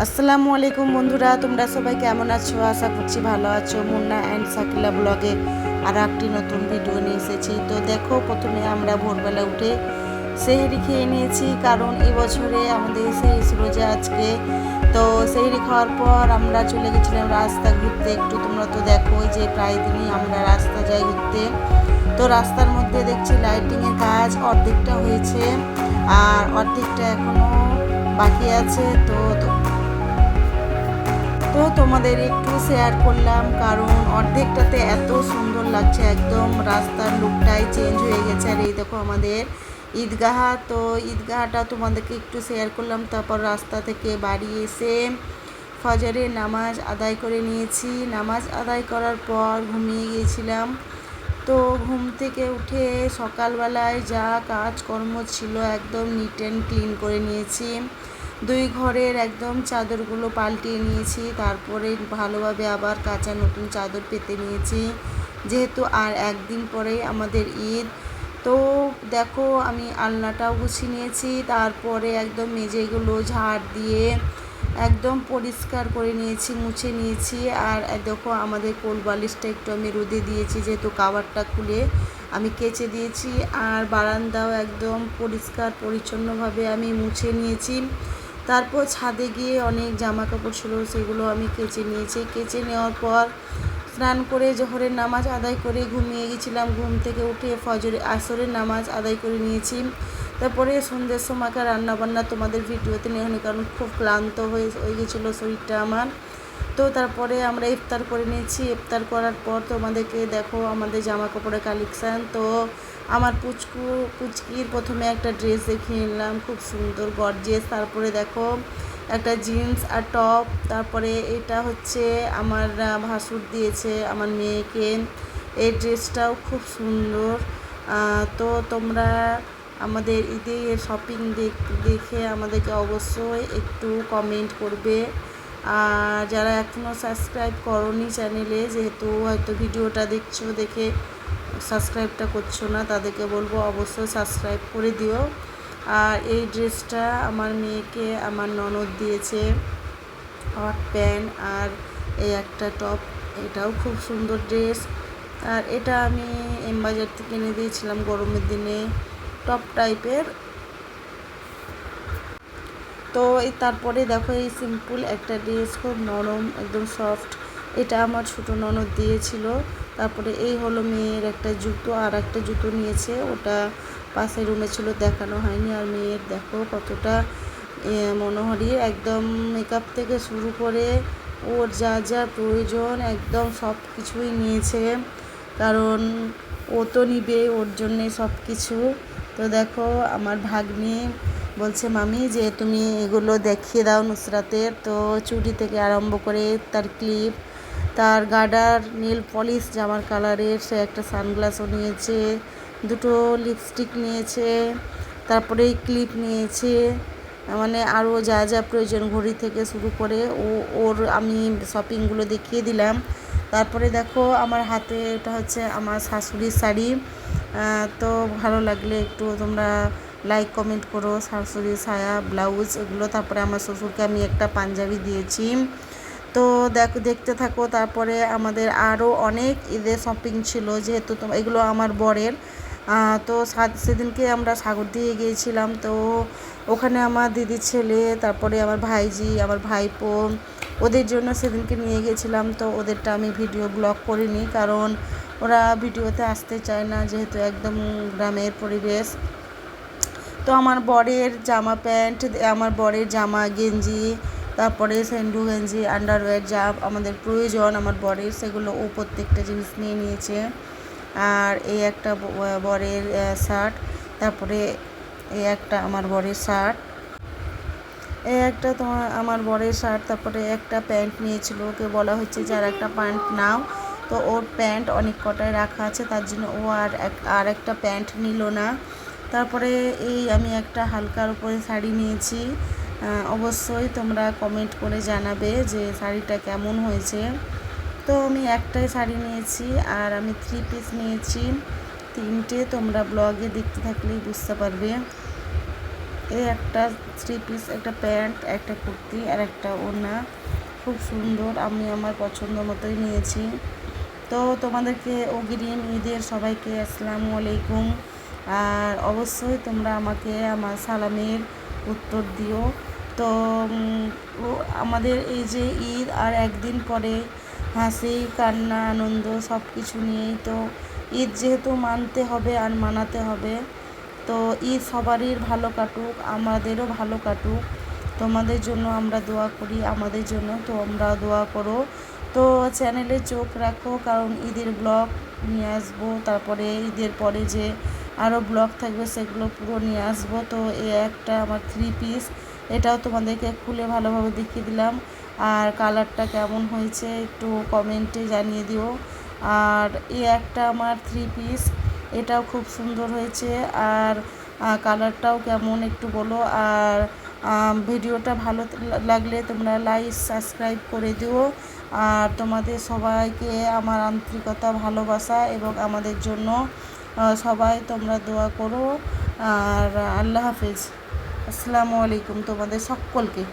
আসসালামু আলাইকুম বন্ধুরা, তোমরা সবাই কেমন আছো? আশা করছি ভালো আছো। মুন্না অ্যান্ড সাকিলা ব্লগে আর একটি নতুন ভিডিও নিয়ে এসেছি। তো দেখো, প্রথমে আমরা ভোরবেলা উঠে সেহরি খেয়ে নিয়েছি, কারণ এই বছরে আমাদের সেহরি ছিল যে আজকে। তো সেহরি খাওয়ার পর আমরা চলে গেছিলাম রাস্তা ঘুরতে একটু। তোমরা তো দেখো যে প্রায় দিনই আমরা রাস্তা যাই ঘুরতে। তো রাস্তার মধ্যে দেখছি লাইটিংয়ের কাজ অর্ধেকটা হয়েছে আর অর্ধেকটা এখনও বাকি আছে। তো তোমাদের একটু শেয়ার করলাম, কারণ অর্ধেকটাতে এত সুন্দর লাগছে, একদম রাস্তার লুকটাই চেঞ্জ হয়ে গেছে। আর এই দেখো আমাদের ঈদগাহ। তো ঈদগাহটা তোমাদেরকে একটু শেয়ার করলাম। তারপর রাস্তা থেকে বাড়ি এসে ফজরের নামাজ আদায় করে নিয়েছি। নামাজ আদায় করার পর ঘুমিয়ে গিয়েছিলাম। তো ঘুম থেকে উঠে সকালবেলায় যা কাজকর্ম ছিল একদম নিট অ্যান্ড ক্লিন করে নিয়েছি। দুই ঘরের একদম চাদরগুলো পাল্টিয়ে নিয়েছি, তারপরে ভালোভাবে আবার কাঁচা নতুন চাদর পেতে নিয়েছি, যেহেতু আর একদিন পরেই আমাদের ঈদ। তো দেখো, আমি আলনাটাও গুছিয়ে নিয়েছি, তারপরে একদম মেঝেগুলো ঝাড় দিয়ে একদম পরিষ্কার করে নিয়েছি, মুছে নিয়েছি। আর দেখো, আমাদের কোল বালিশটা একটু আমি রোদে দিয়েছি, যেহেতু কাভারটা খুলে আমি কেচে দিয়েছি। আর বারান্দাও একদম পরিষ্কার পরিচ্ছন্নভাবে আমি মুছে নিয়েছি। তারপর ছাদে গিয়ে অনেক জামা কাপড় ছিল, সেগুলো আমি কেচে নিয়েছি। কেচে নেওয়ার পর স্নান করে জোহরের নামাজ আদায় করে ঘুমিয়ে গেছিলাম। ঘুম থেকে উঠে আসরের নামাজ আদায় করে নিয়েছি। তারপরে সন্ধ্যের সময়কার রান্নাবান্না তোমাদের ভিডিওতে নেওয়া হয়নি, কারণ খুব ক্লান্ত হয়ে গেছিলো শরীরটা আমার। তো তারপরে আমরা ইফতার করে নিয়েছি। ইফতার করার পর তোমাদেরকে দেখো আমাদের জামা কাপড়ের কালেকশান। তো আমার পুচকির প্রথমে একটা ড্রেস দেখিয়ে নিলাম, খুব সুন্দর গর্জিয়াস। তারপরে দেখো একটা জিন্স আর টপ। তারপরে এটা হচ্ছে আমার ভাসুর দিয়েছে আমার মেয়েকে। এই ড্রেসটাও খুব সুন্দর। তো তোমরা আমাদের ঈদের শপিং দেখে আমাদেরকে অবশ্যই একটু কমেন্ট করবে। আর যারা এখনও সাবস্ক্রাইব করোনি চ্যানেলে, যেহেতু হয়তো ভিডিওটা দেখছো দেখে সাবস্ক্রাইবটা করছো না, তাদেরকে বলবো অবশ্যই সাবস্ক্রাইব করে দিও। আর এই ড্রেসটা আমার মেয়েকে আমার ননদ দিয়েছে, হট প্যান্ট আর এই একটা টপ। এটাও খুব সুন্দর ড্রেস। আর এটা আমি এমবাজার থেকে কিনে দিয়েছিলাম গরমের দিনে, টপ টাইপের। তো এই তারপরে দেখো এই সিম্পল একটা ড্রেস, খুব নরম একদম সফট, এটা আমার ছোটো ননদ দিয়েছিল। তারপরে এই হলো মেয়ের একটা জুতো, আর একটা জুতো নিয়েছে, ওটা পাশের রুমে ছিল, দেখানো হয়নি। আর মেয়ের দেখো কতটা মনোহারি, একদম মেকআপ থেকে শুরু করে ওর যা যা প্রয়োজন একদম সব কিছুই নিয়েছে, কারণ ও তো নিবে, ওর জন্যে সব কিছু। তো দেখো আমার ভাগ্নি বলছে মামি যে তুমি এগুলো দেখিয়ে দাও নুসরাতের। তো চুড়ি থেকে আরম্ভ করে তার ক্লিপ, তার গার্ডার, নেল পলিশ জামার কালারের, সে একটা সানগ্লাসও নিয়েছে, দুটো লিপস্টিক নিয়েছে, তারপরে ক্লিপ নিয়েছে, মানে আরও যা যা প্রয়োজন ঘড়ি থেকে শুরু করে ওর আমি শপিংগুলো দেখিয়ে দিলাম। তারপরে দেখো আমার হাতে এটা হচ্ছে আমার শাশুড়ির শাড়ি। তো ভালো লাগলে একটু তোমরা লাইক কমেন্ট করো। শাশুড়ি সায়া ব্লাউজ এগুলো। তারপরে আমার শ্বশুরকে আমি একটা পাঞ্জাবি দিয়েছি। তো দেখতে থাকো। তারপরে আমাদের আরও অনেক ঈদের শপিং ছিল, যেহেতু এগুলো আমার বরের। তো সেদিনকে আমরা সাগর দিয়ে গিয়েছিলাম। তো ওখানে আমার দিদির ছেলে, তারপরে আমার ভাইজি, আমার ভাইপো, ওদের জন্য সেদিনকে নিয়ে গেছিলাম। তো ওদেরটা আমি ভিডিও ব্লগ করিনি, কারণ ওরা ভিডিওতে আসতে চায় না, যেহেতু একদম গ্রামের পরিবেশ। তো আমার বরের জামা প্যান্ট, আমার বরের জামা গেঞ্জি, তারপরে সেন্ডু গেঞ্জি, আন্ডারওয়্যার যা আমাদের প্রয়োজন আমার বরের, সেগুলো ও প্রত্যেকটা জিনিস নিয়ে নিয়েছে। আর এই একটা বরের শার্ট, তারপরে এই একটা আমার বরের শার্ট, এই একটা তোমার আমার বরের শার্ট, তারপরে একটা প্যান্ট নিয়েছিল, ওকে বলা হচ্ছে যে আর একটা প্যান্ট নাও। তো ওর প্যান্ট অনেক কটায় রাখা আছে, তার জন্য ও আর একটা প্যান্ট নিল না। তারপরে এই আমি একটা হালকার উপরে শাড়ি নিয়েছি। অবশ্যই তোমরা কমেন্ট করে জানাবে যে শাড়িটা কেমন হয়েছে। তো আমি একটাই শাড়ি নিয়েছি, আর আমি 3 পিস নিয়েছি, 3টে। তোমরা ব্লগে দেখতে থাকলেই বুঝতে পারবে। এই একটা 3 পিস, একটা প্যান্ট, একটা কুর্তি আর একটা ওড়না, খুব সুন্দর। আমি আমার পছন্দ মতোই নিয়েছি। তো তোমাদেরকে অগ্রিম ঈদের সবাইকে আসসালামু আলাইকুম। আর অবশ্যই তোমরা আমাকে আমার সালামের উত্তর দিও। তো আমাদের এই যে ঈদ আর একদিন পরে, হাসি কান্না আনন্দ সব কিছু নিয়েই তো ঈদ যেহেতু মানতে হবে আর মানাতে হবে। তো ঈদ সবারই ভালো কাটুক, আমাদেরও ভালো কাটুক। তোমাদের জন্য আমরা দোয়া করি, আমাদের জন্য তোমরা দোয়া করো। তো চ্যানেলে চোখ রাখো, কারণ ঈদের ব্লগ নিয়ে আসবো। তারপরে ঈদের পরে যে আরও ব্লগ থাকবে সেগুলো পুরো নিয়ে আসবো। তো এই একটা আমার 3 পিস, এটাও তোমাদেরকে খুলে ভালোভাবে দেখিয়ে দিলাম। আর কালারটা কেমন হয়েছে একটু কমেন্টে জানিয়ে দিও। আর এই একটা আমার 3 পিস, এটাও খুব সুন্দর হয়েছে। আর কালারটাও কেমন একটু বলো। আর ভিডিওটা ভালো লাগলে তোমরা লাইক সাবস্ক্রাইব করে দিও। আর তোমাদের সবাইকে আমার আন্তরিকতা ভালোবাসা এবং আমাদের জন্য সবাই তোমরা দোয়া করো। আর আল্লাহ হাফেজ, আসসালামু আলাইকুম তোমাদের সকলকে।